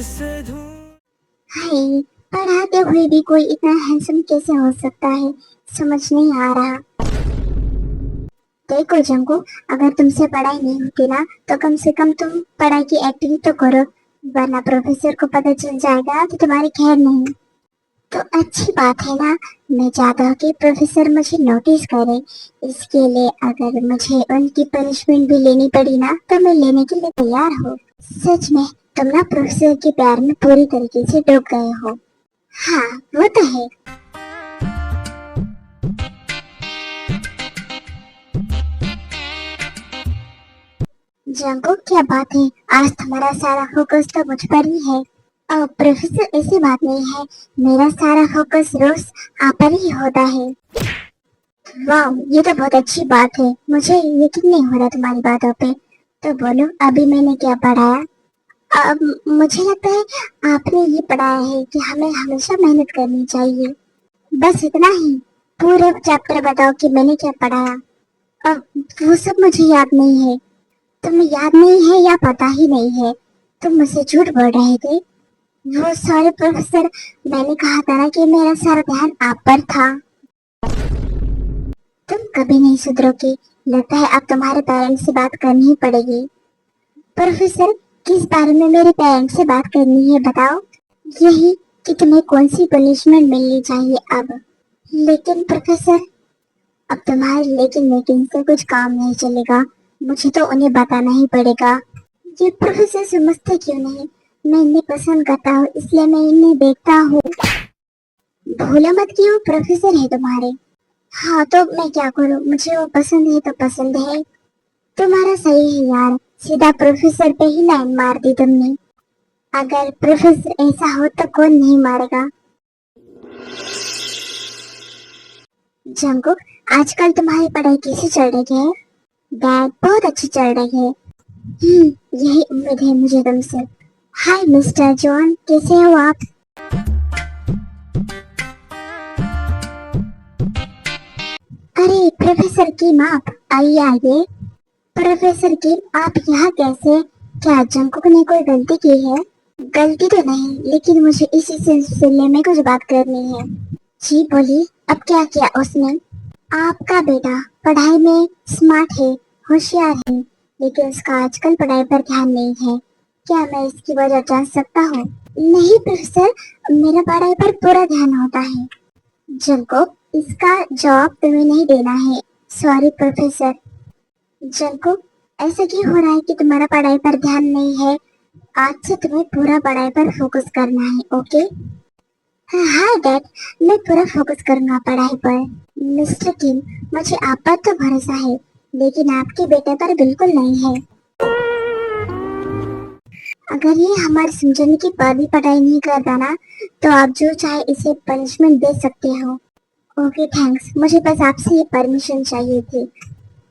हाय, पढ़ाते हुए भी कोई इतना हैंडसम कैसे हो सकता है, समझ नहीं आ रहा। देखो जंगू, अगर तुमसे पढ़ाई नहीं होती ना तो कम से कम तुम पढ़ाई की एक्टिंग तो करो, वरना प्रोफेसर को पता चल जाएगा तो तुम्हारी खैर नहीं। तो अच्छी बात है ना, मैं चाहता हूँ कि प्रोफेसर मुझे नोटिस करे। इसके लिए अगर मुझे उनकी पनिशमेंट भी लेनी पड़ी ना तो मैं लेने के लिए तैयार हूँ। सच में तुम ना प्रोफेसर के प्यार में पूरी तरीके से डूब गए हो। हाँ, वो तो है। जंगो, क्या बात है, आज तुम्हारा सारा फोकस तो मुझ पर ही है। प्रोफेसर, ऐसी बात नहीं है, मेरा सारा फोकस रोज आप पर ही होता है। वाह, ये तो बहुत अच्छी बात है, मुझे यकीन नहीं हो रहा तुम्हारी बातों पे। तो बोलो, अभी मैंने क्या पढ़ाया? अब मुझे लगता है आपने ये पढ़ाया है कि हमें हमेशा मेहनत करनी चाहिए। बस इतना ही? पूरे चैप्टर बताओ कि मैंने क्या पढ़ाया। अब वो सब मुझे याद नहीं है। तुम्हें याद नहीं है या पता ही नहीं है? तुम मुझसे झूठ बोल रहे थे। वो सॉरी प्रोफेसर, मैंने कहा था ना कि मेरा सारा ध्यान आप पर था। तुम कभी नहीं सुधरोगे। लगता है अब तुम्हारे पेरेंट्स से बात करनी ही पड़ेगी। प्रोफेसर, किस बारे में मेरे पेरेंट्स से बात करनी है बताओ। यही कि तुम्हें कौन सी पनिशमेंट मिलनी चाहिए अब। लेकिन प्रोफेसर, अब तुम्हारे लेकिन से कुछ काम नहीं चलेगा, मुझे तो उन्हें बताना ही पड़ेगा। ये प्रोफेसर समझते क्यों नहीं? मैं इन्हें पसंद करता हूँ, इसलिए मैं इन्हें देखता हूँ। भूलो मत कि वो प्रोफेसर है तुम्हारे। हाँ तो मैं क्या करूँ, मुझे वो पसंद है तो पसंद है। तुम्हारा सही है यार, सीधा प्रोफेसर पे ही लाइन मार दी तुमने। अगर प्रोफेसर ऐसा हो तो कौन नहीं मारेगा। जंकुक, आजकल तुम्हारी पढ़ाई कैसी चल रही है? डैड, बहुत अच्छी चल रही है। यही उम्मीद है मुझे तुमसे। हाय मिस्टर जॉन, कैसे हो आप? अरे प्रोफेसर किम, आप आइए आइए। प्रोफेसर किम, आप यहाँ कैसे? क्या जंकुक ने कोई गलती की है? गलती तो नहीं, लेकिन मुझे इसी सिलसिले में कुछ बात करनी है। जी बोलिए, अब क्या किया उसने? आपका बेटा पढ़ाई में स्मार्ट है, होशियार है, लेकिन उसका आजकल पढ़ाई पर ध्यान नहीं है। क्या मैं इसकी वजह जान सकता हूँ? नहीं प्रोफेसर, मेरा पढ़ाई पर पूरा ध्यान होता है। जंको, इसका जवाब तुम्हें नहीं देना है। Sorry professor. जंको, ऐसा क्यों हो रहा है कि तुम्हारा पढ़ाई पर ध्यान नहीं है? आज से तुम्हें पूरा पढ़ाई पर फोकस करना है, ओके? हाँ डैड, मैं पूरा फोकस करूंगा पढ़ाई पर। मिस्टर किम, मुझे आप पर तो भरोसा है, लेकिन आपके बेटे पर बिल्कुल नहीं है। अगर ये हमारे समझने की बात भी पढ़ाई नहीं करता ना, तो आप जो चाहे इसे पनिशमेंट दे सकते हो। ओके थैंक्स, मुझे बस आपसे ये परमिशन चाहिए थी।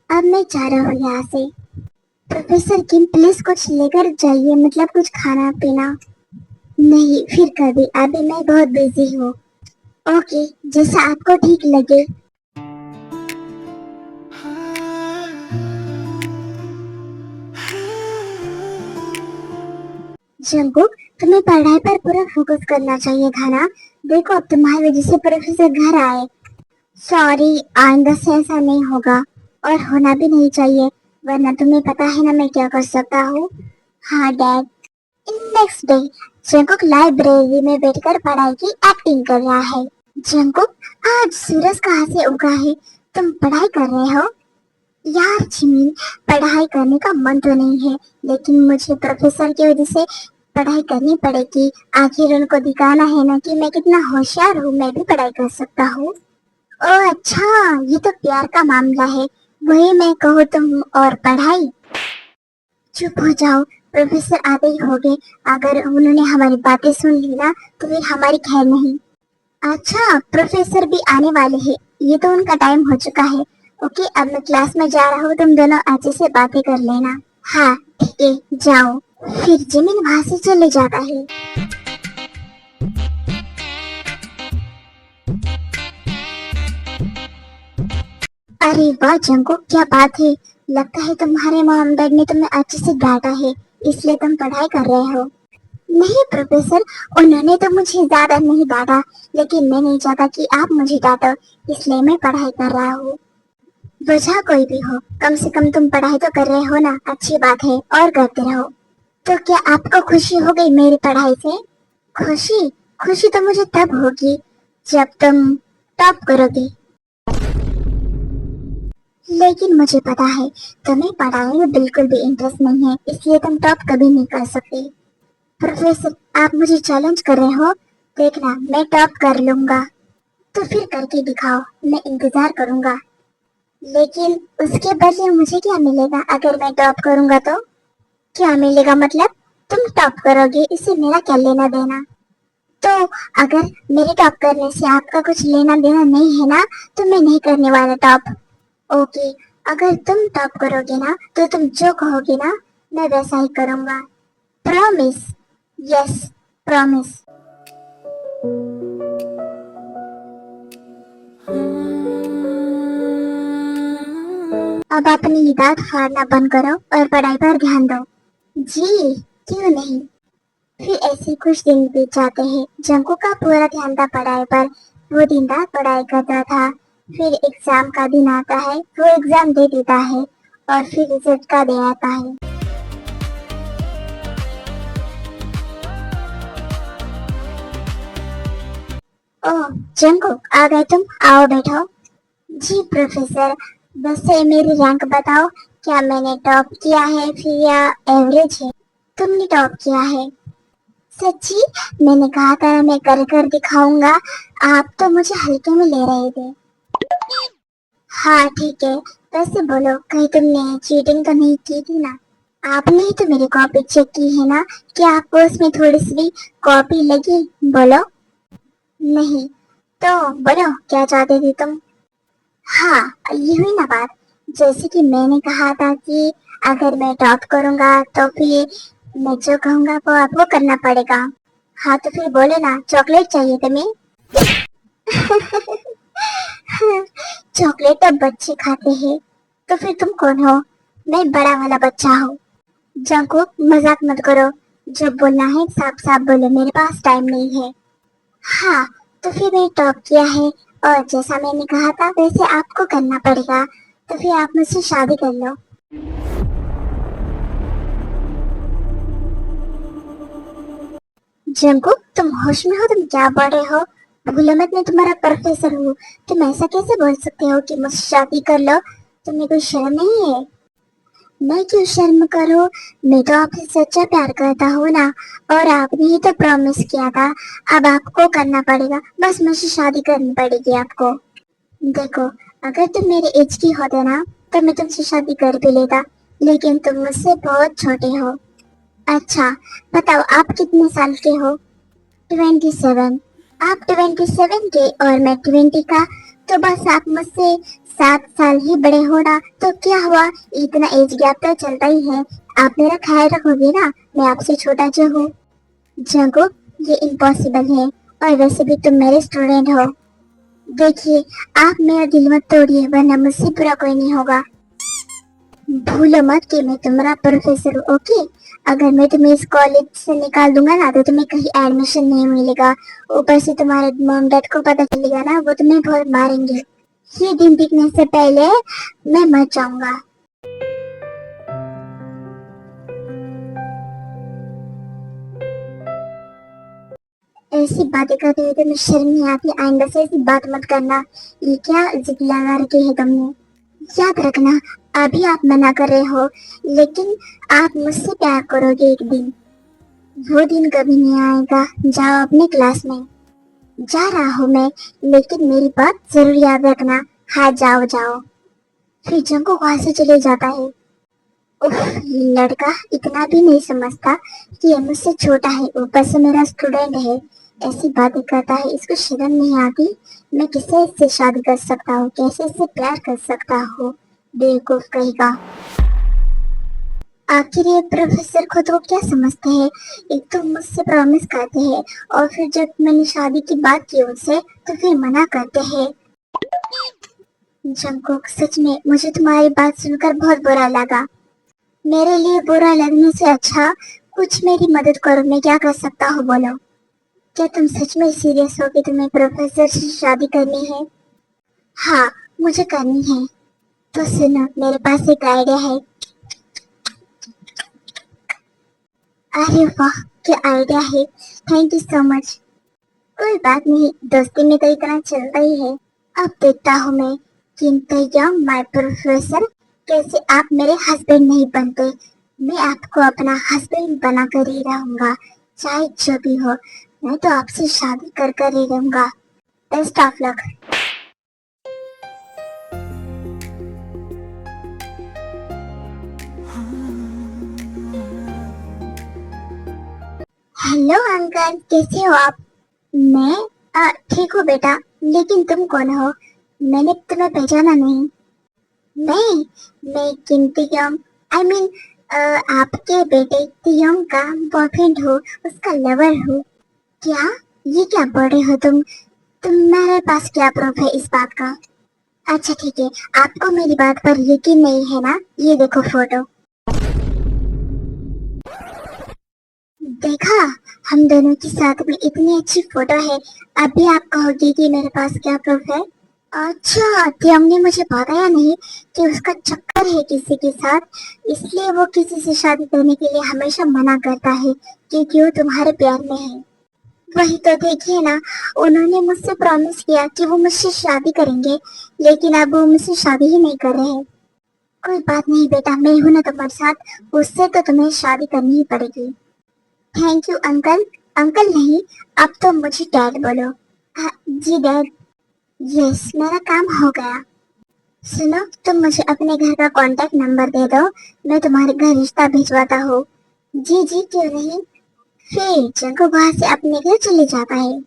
अब मैं जा रहा हूँ यहाँ से। प्रोफेसर किम, प्लीज कुछ लेकर जाइए, मतलब कुछ खाना पीना। नहीं, फिर कभी, अभी मैं बहुत बिजी हूँ। ओके, जैसा आपको ठीक लगे। जंकुक, तुम्हें पढ़ाई पर पूरा फोकस करना चाहिए था ना। देखो, अब तुम्हारी वजह से प्रोफेसर घर आए। सॉरी, आइंदा से ऐसा नहीं होगा, और होना भी नहीं चाहिए, वरना तुम्हें पता है ना मैं क्या कर सकता हूँ। हाँ dad. Next day, Jungkook library में बैठकर पढ़ाई की एक्टिंग कर रहा है। जंकुक, आज सूरज कहाँ से उगा है? तुम पढ़ाई कर रहे हो? यार जिमिन, पढ़ाई करने का मन तो नहीं है, लेकिन मुझे प्रोफेसर की वजह से पढ़ाई करनी पड़ेगी। आखिर उनको दिखाना है ना कि मैं कितना होशियार हूँ, मैं भी पढ़ाई कर सकता हूँ। ओह अच्छा, ये तो प्यार का मामला है। वही मैं कहूँ तुम और पढ़ाई। चुप हो जाओ, प्रोफेसर आते ही होंगे। अगर उन्होंने हमारी बातें सुन ली ना तो फिर हमारी खैर नहीं। अच्छा, प्रोफेसर भी आने वाले हैं, ये तो उनका टाइम हो चुका है। ओके, अब मैं क्लास में जा रहा हूँ, तुम दोनों अच्छे से बातें कर लेना। हाँ ठीक है, जाओ। फिर जिमिन वहाँ से चले जाता है। अरे वाह जंको, क्या बात है। लगता है तुम्हारे मॉम डैड ने तुम्हें अच्छे से डांटा है, इसलिए तुम पढ़ाई कर रहे हो। नहीं प्रोफेसर, उन्होंने तो मुझे ज्यादा नहीं डांटा, लेकिन मैं नहीं चाहता कि आप मुझे डांटो, इसलिए मैं पढ़ाई कर रहा हूँ। वजह कोई भी हो, कम से कम तुम पढ़ाई तो कर रहे हो ना, अच्छी बात है और करते रहो। तो क्या आपको खुशी हो गई मेरी पढ़ाई से? खुशी? खुशी तो मुझे तब होगी जब तुम टॉप करोगे। लेकिन मुझे पता है तुम्हें पढ़ाई में बिल्कुल भी इंटरेस्ट नहीं है, इसलिए तुम टॉप कभी नहीं कर सकते। प्रोफेसर, आप मुझे चैलेंज कर रहे हो? देखना मैं टॉप कर लूंगा। तो फिर करके दिखाओ, मैं इंतजार करूंगा। लेकिन उसके बदले मुझे क्या मिलेगा अगर मैं टॉप करूंगा तो? क्या मिलेगा मतलब? तुम टॉप करोगे, इससे मेरा क्या लेना देना? तो अगर मेरे टॉप करने से आपका कुछ लेना देना नहीं है ना, तो मैं नहीं करने वाला टॉप। ओके, अगर तुम टॉप करोगे ना, तो तुम जो कहोगे ना, मैं वैसा ही करूंगा। प्रॉमिस? Yes, promise. अब अपनी दांत फाड़ना बंद करो और पढ़ाई पर ध्यान दो। जी, क्यों नहीं। फिर ऐसे कुछ दिन बीत जाते हैं। जंकू का पूरा ध्यान था पढ़ाई पर। वो दिन रात पढ़ाई करता था। फिर एग्जाम का दिन आता है, वो एग्जाम दे देता है और फिर रिजल्ट का डे आता है। ओह जंकू, आ गए तुम, आओ बैठो। जी प्रोफेसर, वैसे मेरी रैंक बताओ, क्या मैंने टॉप किया है फिर या एवरेज है? तुमने टॉप किया है। सच्ची? मैंने कहा था मैं कर कर दिखाऊंगा, आप तो मुझे हल्के में ले रहे थे। हाँ ठीक है, वैसे बोलो कहीं तुमने चीटिंग तो नहीं की थी ना? आपने ही तो मेरी कॉपी चेक की है ना, क्या आपको उसमें थोड़ी सी भी कॉपी लगी? बोलो। नहीं। तो बोलो क्या चाहते थे तुम? हाँ, ये हुई ना बात। जैसे कि मैंने कहा था कि अगर मैं टॉप करूंगा तो फिर मैं जो कहूंगा वो आपको करना पड़ेगा। हाँ तो फिर बोले ना, चॉकलेट चाहिए तुम्हें? चॉकलेट तो बच्चे खाते हैं, तो फिर तुम कौन हो? मैं बड़ा वाला बच्चा हूँ। जंको, मजाक मत करो, जब बोलना है साफ साफ बोलो, मेरे पास टाइम नहीं है। हाँ, तो फिर मैंने टॉप किया है और जैसा मैंने कहा था वैसे आपको करना पड़ेगा, तो फिर आप मुझसे शादी कर लो। जंको, तुम होश में हो? तुम क्या बोल रहे हो? भूलो मत मैं तुम्हारा प्रोफेसर हूँ। तुम ऐसा कैसे बोल सकते हो कि मुझसे शादी कर लो? तुम्हें कोई शर्म नहीं है? मैं क्यों शर्म करूं? मैं तो आपसे सच्चा प्यार करता हूँ ना, और आपने ही तो प्रॉमिस किया था। अब आपको करना पड़ेगा, बस मुझसे शादी करनी पड़ेगी आपको। देखो, अगर तुम मेरे एज की होते ना, तो मैं तुमसे शादी कर भी लेता, लेकिन तुम मुझसे बहुत छोटे हो। अच्छा, बताओ आप कितने साल के हो? 27। आप 27 के और मैं 20 का, तो बस आप मुझसे 7 साल ही बड़े हो ना, तो क्या हुआ, इतना एज गैप तो चलता ही है। आप मेरा ख्याल रखोगे ना, मैं आपसे छोटा जो हूँ। जगो, ये इम्पॉसिबल है, और वैसे भी तुम मेरे स्टूडेंट हो। देखिए, आप मेरा दिल मत तोड़िए, वरना मुझसे बुरा कोई नहीं होगा। भूलो मत कि मैं तुम्हारा प्रोफेसर हूँ, ओके? अगर मैं तुम्हें इस कॉलेज से निकाल दूंगा ना, तो तुम्हें कहीं एडमिशन नहीं मिलेगा। ऊपर से तुम्हारे मॉम डैड को पता चलेगा ना, वो तुम्हें बहुत मारेंगे। ये दिन दिखने से पहले मैं मर जाऊंगा। ऐसी बातें करते हुए तुम्हें शर्म नहीं आती? आइंदा से ऐसी बात मत करना। ये क्या जिद लगा रखी है तुमने? याद रखना, अभी आप मना कर रहे हो, लेकिन आप मुझसे प्यार करोगे एक दिन। वो दिन कभी नहीं आएगा। जाओ अपने क्लास में। जा रहा हूँ मैं, लेकिन मेरी बात जरूर याद रखना। हाँ जाओ जाओ। फिर जंको वहां से चले जाता है। उफ, ये लड़का इतना भी नहीं समझता कि ये मुझसे छोटा है, ऊपर से मेरा स्टूडेंट है। ऐसी बातें करता है, इसको शर्म नहीं आती? मैं किससे इससे शादी कर सकता हूँ, कैसे इससे प्यार कर सकता हूँ? बेवकूफ कहेगा। आखिर ये प्रोफेसर खुद को क्या समझते हैं? एक तो मुझसे प्रॉमिस करते हैं, और फिर जब मैंने शादी की बात की उनसे, तो फिर मना करते हैं। जंकुक, सच में मुझे तुम्हारी बात सुनकर बहुत बुरा लगा। मेरे लिए बुरा लगने से अच्छा कुछ मेरी मदद करो, मैं क्या कर सकता हूँ बोलो। क्या तुम सच में सीरियस हो कि तुम्हें प्रोफेसर से शादी करनी है? हाँ, मुझे करनी है। तो सुनो, मेरे पास एक आइडिया है। अरे वाह, क्या आइडिया है। Thank you so much. कोई बात नहीं, दोस्ती में तो इतना चलता ही है। अब देखता हूँ मैं कि यंग माय प्रोफेसर कैसे आप मेरे हस्बैंड नहीं बनते। मैं आपको अपना हस्बैंड बना कर ही रहूंगा, चाहे जो भी हो। मैं तो आपसे शादी कर कर ही रहूंगा। Best of luck. Hello uncle, कैसे हो आप? मैं ठीक हूँ बेटा, लेकिन तुम कौन हो? मैंने तुम्हें पहचाना नहीं। मैं किम तियोंग, आई मीन आपके बेटे तियोंग का बॉयफ्रेंड हूँ, उसका लवर हूँ। क्या? ये क्या बोल रहे हो तुम? तुम्हारे पास क्या प्रूफ है इस बात का? अच्छा ठीक है, आपको मेरी बात पर यकीन नहीं है ना? ये देखो फोटो। देखा, हम दोनों की साथ में इतनी अच्छी फोटो है। अभी आप कहोगे कि मेरे पास क्या प्रूफ है? अच्छा, त्यम ने मुझे बताया नहीं कि उसका चक्कर है किसी के साथ, इसलिए वो किसी से शादी करने के लिए हमेशा मना करता है क्योंकि वो तुम्हारे प्यार में है। वही तो देखिए ना, उन्होंने मुझसे प्रॉमिस किया कि वो मुझसे शादी करेंगे, लेकिन अब वो मुझसे शादी ही नहीं कर रहे हैं। कोई बात नहीं बेटा, मैं हूं ना तुम्हारे साथ, उससे तो तुम्हें शादी करनी ही पड़ेगी। Thank you uncle. अंकल नहीं, अब तो मुझे डैड बोलो। जी डैड। यस, मेरा काम हो गया। सुनो, तुम मुझे अपने घर का कांटेक्ट नंबर दे दो, मैं तुम्हारे घर रिश्ता भिजवाता हूँ। जी जी, क्यों नहीं। फिर जंको वहां से अपने घर चले जाता है।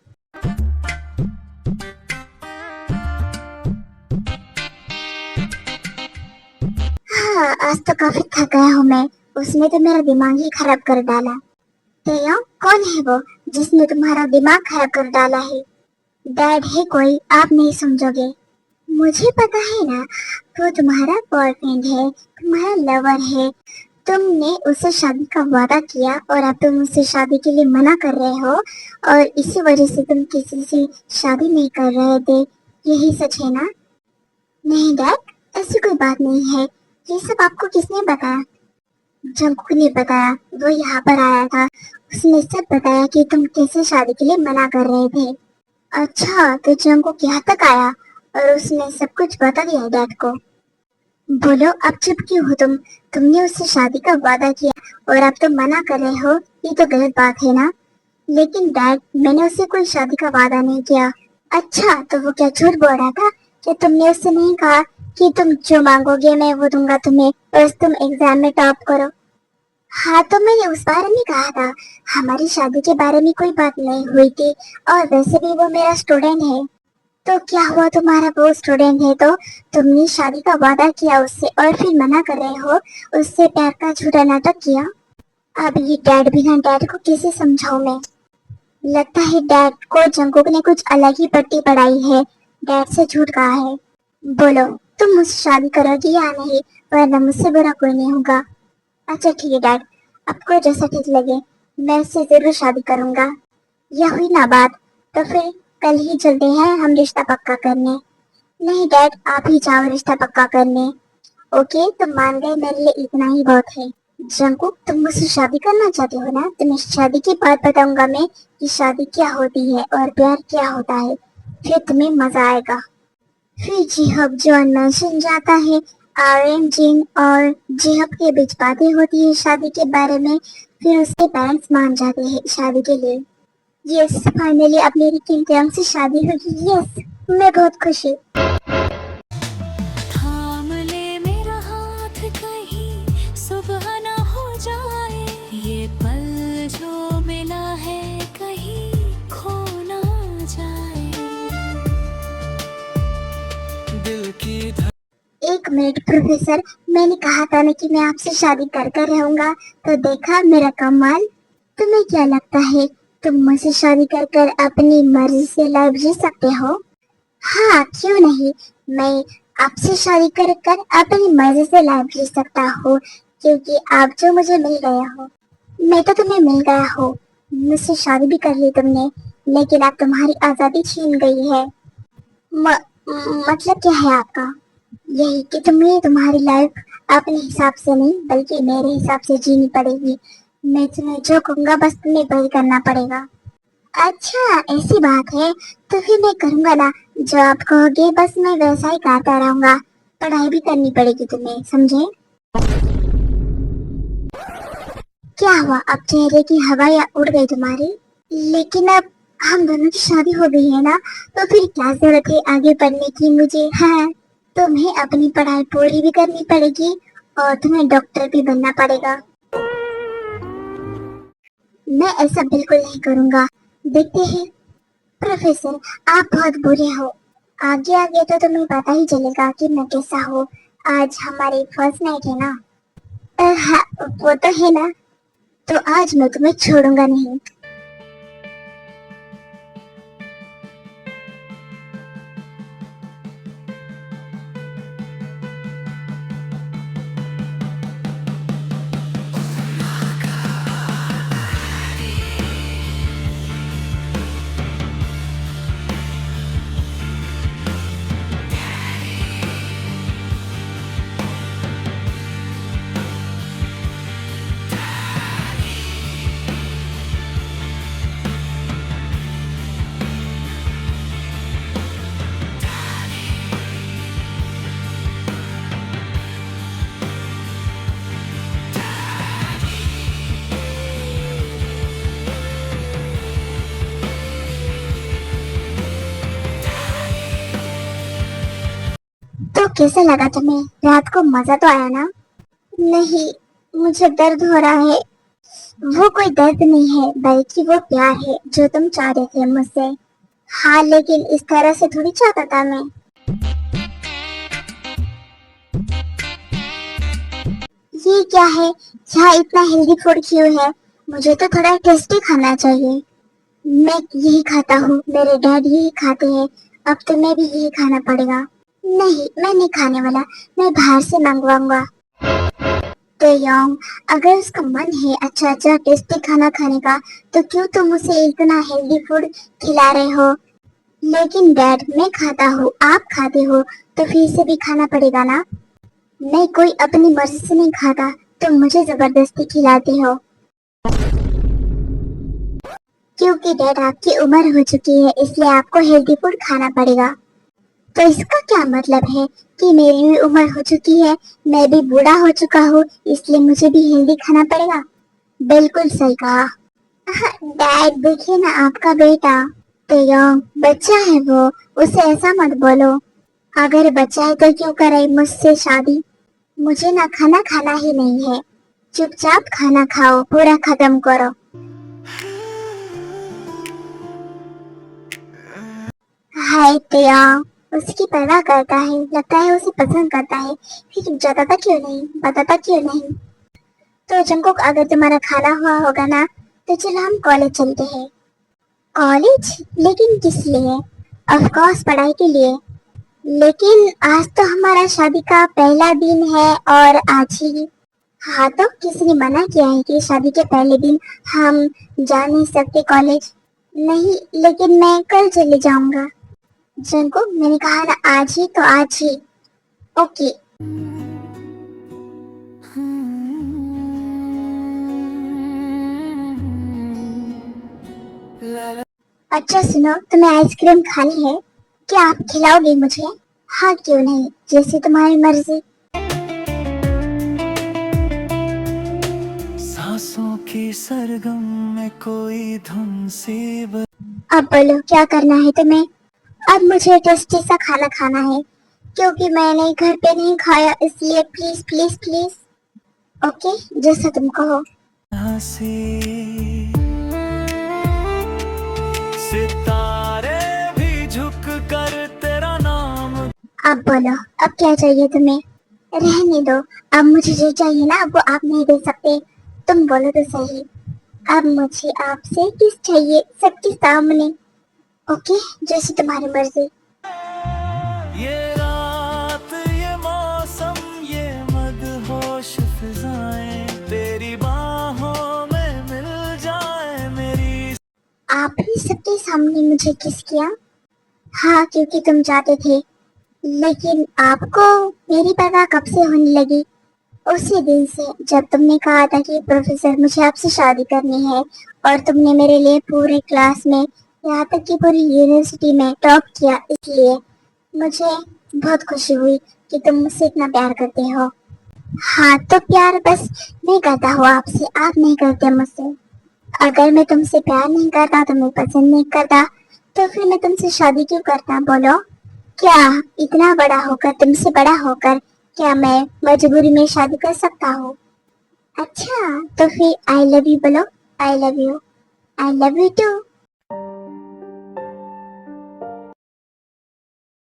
हाँ, आज तो काफी थक गया हूँ मैं। उसने तो मेरा दिमाग ही खराब कर डाला। तेयो, कौन है वो जिसने तुम्हारा दिमाग खराब कर डाला है? डैड है कोई, आप नहीं समझोगे। मुझे पता है ना, वो तुम्हारा बॉयफ्रेंड है, तुम्हारा लवर है। तुमने उससे शादी का वादा किया और अब तुम उससे शादी के लिए मना कर रहे हो, और इसी वजह से तुम किसी से शादी नहीं कर रहे थे। यही सच है ना? नहीं डैड, ऐसी कोई बात नहीं है। ये सब आपको किसने बताया? जंकू ने बताया, वो यहाँ पर आया था। उसने सब बताया कि तुम कैसे शादी के लिए मना कर रहे थे। अच्छा, तो जंकू यहाँ तक आया और उसने सब कुछ बता दिया डैड को? बोलो, अब चुप क्यों हो तुम? तुमने उससे शादी का वादा किया और अब तुम मना कर रहे हो, ये तो गलत बात है ना? लेकिन डैड, मैंने उससे कोई शादी का वादा नहीं किया। अच्छा, तो वो क्या झूठ बोल रहा था? क्या तुमने उससे नहीं कहा कि तुम जो मांगोगे मैं वो दूंगा तुम्हें, बस तुम एग्जाम में टॉप करो? हाँ, तो मैंने उस बारे में कहा था। हमारी शादी के बारे में कोई बात नहीं हुई थी, और वैसे भी वो मेरा स्टूडेंट है। तो क्या हुआ, तुम्हारा वो स्टूडेंट है तो तुमने शादी का वादा किया उससे और फिर मना कर रहे हो, उससे प्यार का झूठा नाटक किया। अब ये डैड बिना डैड को कैसे समझाऊं मैं? लगता है डैड को जंकुक ने कुछ अलग ही पट्टी पढ़ाई है, डैड से झूठ कहा है। बोलो, तुम मुझसे शादी करोगी या नहीं, वरना मुझसे बुरा कोई नहीं होगा। अच्छा ठीक है डैड, आपको जैसा ठीक लगे, मैं उससे जरूर शादी करूंगा। यह हुई ना बात, तो फिर कल ही चलते हैं हम रिश्ता पक्का करने। नहीं डैड, आप ही जाओ रिश्ता पक्का करने। ओके, तुम मान गए, मेरे लिए इतना ही बहुत है। जंकुक, तुम मुझसे शादी करना चाहते हो ना? तुम्हें शादी के बाद बताऊंगा मैं कि शादी क्या होती है और प्यार क्या होता है, फिर तुम्हें मजा आएगा। फिर जिहब जॉन मैंशन जाता है, आरएम जिन और जिहब के बीच बातें होती है शादी के बारे में। फिर उसके पेरेंट्स मान जाते हैं शादी के लिए। यस, फाइनली अब मेरी किम तेयंग से शादी होगी। यस, मैं बहुत खुश हूँ। थाम ले मेरा हाथ, कहीं सुबह ना हो जाए, ये पल जो मिला है कहीं खो ना जाए। दिल की एक मिनट प्रोफेसर, मैंने कहा था ना कि मैं आपसे शादी कर कर रहूंगा, तो देखा मेरा कमाल। तुम्हें क्या लगता है, तुम मुझसे शादी कर कर अपनी मर्जी से लाइफ जी सकते हो? हाँ, क्यों नहीं। मैं आपसे शादी कर कर अपनी मर्जी से लाइफ जी सकता हूँ, क्योंकि आप जो मुझे मिल गए हो। मैं तो तुम्हें मिल गया हूँ, मुझसे शादी भी कर ली तुमने, लेकिन अब तुम्हारी आजादी छीन गई है। मतलब क्या है आपका? यही कि तुम्हें तुम्हारी लाइफ अपने हिसाब से नहीं बल्कि मेरे हिसाब से जीनी पड़ेगी। मैं तुम्हें जो कहूँगा बस तुम्हें वही करना पड़ेगा। अच्छा ऐसी बात है, तो फिर मैं करूँगा ना जो आप कहोगे, बस मैं वैसा ही करता रहूंगा। पढ़ाई भी करनी पड़ेगी तुम्हें, समझे? क्या हुआ, अब चेहरे की हवा या उड़ गई तुम्हारी? लेकिन अब हम दोनों की शादी हो गई है ना, तो फिर क्या जरूरत है आगे पढ़ने की मुझे? हाँ, तुम्हें अपनी पढ़ाई पूरी भी करनी पड़ेगी और तुम्हें डॉक्टर भी बनना पड़ेगा। मैं ऐसा बिल्कुल नहीं करूँगा। देखते हैं। प्रोफेसर, आप बहुत बुरे हो। आगे आगे तो तुम्हें पता ही चलेगा कि मैं कैसा हूँ। आज हमारी फर्स्ट नाइट है ना। हाँ, वो तो है ना। तो आज मैं तुम्हें छोड़ूंगा नहीं। तो कैसा लगा तुम्हें? रात को मजा तो आया ना? नहीं, मुझे दर्द हो रहा है। वो कोई दर्द नहीं है बल्कि वो प्यार है जो तुम चाह रहे थे मुझसे। हाँ, लेकिन इस तरह से थोड़ी चाहता था मैं। ये क्या है? यहाँ इतना हेल्दी फूड क्यों है? मुझे तो थोड़ा टेस्टी खाना चाहिए। मैं यही खाता हूँ, मेरे डैड यही खाते हैं। अब तुम्हें भी यही खाना पड़ेगा। नहीं, मैं नहीं खाने वाला। मैं बाहर से मंगवाऊंगा। तो योंग, अगर उसका मन है अच्छा अच्छा टेस्टी खाना खाने का, तो क्यों तुम उसे इतना हेल्दी फूड खिला रहे हो? लेकिन डैड, मैं खाता हूँ, आप खाते हो, तो फिर से भी खाना पड़ेगा ना। मैं कोई अपनी मर्जी से नहीं खाता, तुम मुझे जबरदस्ती खिलाते हो। क्योंकि डैड आपकी उम्र हो चुकी है, इसलिए आपको हेल्दी फूड खाना पड़ेगा। तो इसका क्या मतलब है कि मेरी भी उम्र हो चुकी है, मैं भी बूढ़ा हो चुका हूँ, इसलिए मुझे भी हेल्दी खाना पड़ेगा? बिल्कुल सही कहा। डैड देखिए ना आपका बेटा। तो यंग बच्चा है वो, उसे ऐसा मत बोलो। अगर बच्चा है तो क्यों करे मुझसे शादी? मुझे ना खाना खाना ही नहीं है। चुपचाप खाना खाओ, पूरा खत्म करो। हाय तेरा, उसकी परवाह करता है, लगता है उसे पसंद करता है, फिर जताता क्यों नहीं, बताता क्यों नहीं? तो जंकुक, अगर तुम्हारा खाना हुआ होगा ना, तो चलो हम कॉलेज चलते हैं। कॉलेज? लेकिन किस लिए? ऑफ कोर्स पढ़ाई के लिए। लेकिन आज तो हमारा शादी का पहला दिन है और आज ही। हाँ, तो किसी ने मना किया है कि शादी के पहले दिन हम जा नहीं सकते कॉलेज? नहीं, लेकिन मैं कल चले जाऊंगा। जंको, मैंने कहा ना आज ही तो आज ही। ओके। अच्छा सुनो, तुम्हें आइसक्रीम खानी है? क्या आप खिलाओगे मुझे? हाँ, क्यों नहीं, जैसे तुम्हारी मर्जी। सांसों की सरगम में कोई धुन सी अब बोलो क्या करना है तुम्हें? अब मुझे टेस्टी सा खाना खाना है, क्योंकि मैंने घर पे नहीं खाया, इसलिए प्लीज प्लीज प्लीज। ओके, जैसा तुम कहो। हंसी सितारे भी झुक कर तेरा नाम। अब बोलो, अब क्या चाहिए तुम्हें? रहने दो, अब मुझे जो चाहिए ना वो आप नहीं दे सकते। तुम बोलो तो सही, अब मुझे आपसे किस चाहिए सबके सामने? ओके, जैसे तुम्हारी मर्जी। ये रात ये मौसम ये मदहोश फिजाएं तेरी बाहों में आपने सबके सामने मुझे किस किया? हाँ, क्योंकि तुम चाहते थे। लेकिन आपको मेरी पता कब से होने लगी? उसी दिन से जब तुमने कहा था कि प्रोफेसर मुझे आपसे शादी करनी है, और तुमने मेरे लिए पूरे क्लास में, यहाँ तक कि पूरी यूनिवर्सिटी में टॉप किया। इसलिए मुझे बहुत खुशी हुई कि तुम मुझसे इतना प्यार करते हो। हाँ, तो प्यार बस मैं करता हूँ आपसे, आप नहीं करते मुझसे। अगर मैं तुमसे प्यार नहीं करता, तुम्हें पसंद नहीं करता, तो फिर मैं तुमसे शादी क्यों करता, बोलो? क्या इतना बड़ा होकर, तुमसे बड़ा होकर, क्या मैं मजबूरी में शादी कर सकता हूँ? अच्छा, तो फिर आई लव यू बोलो। I love you. I love you to.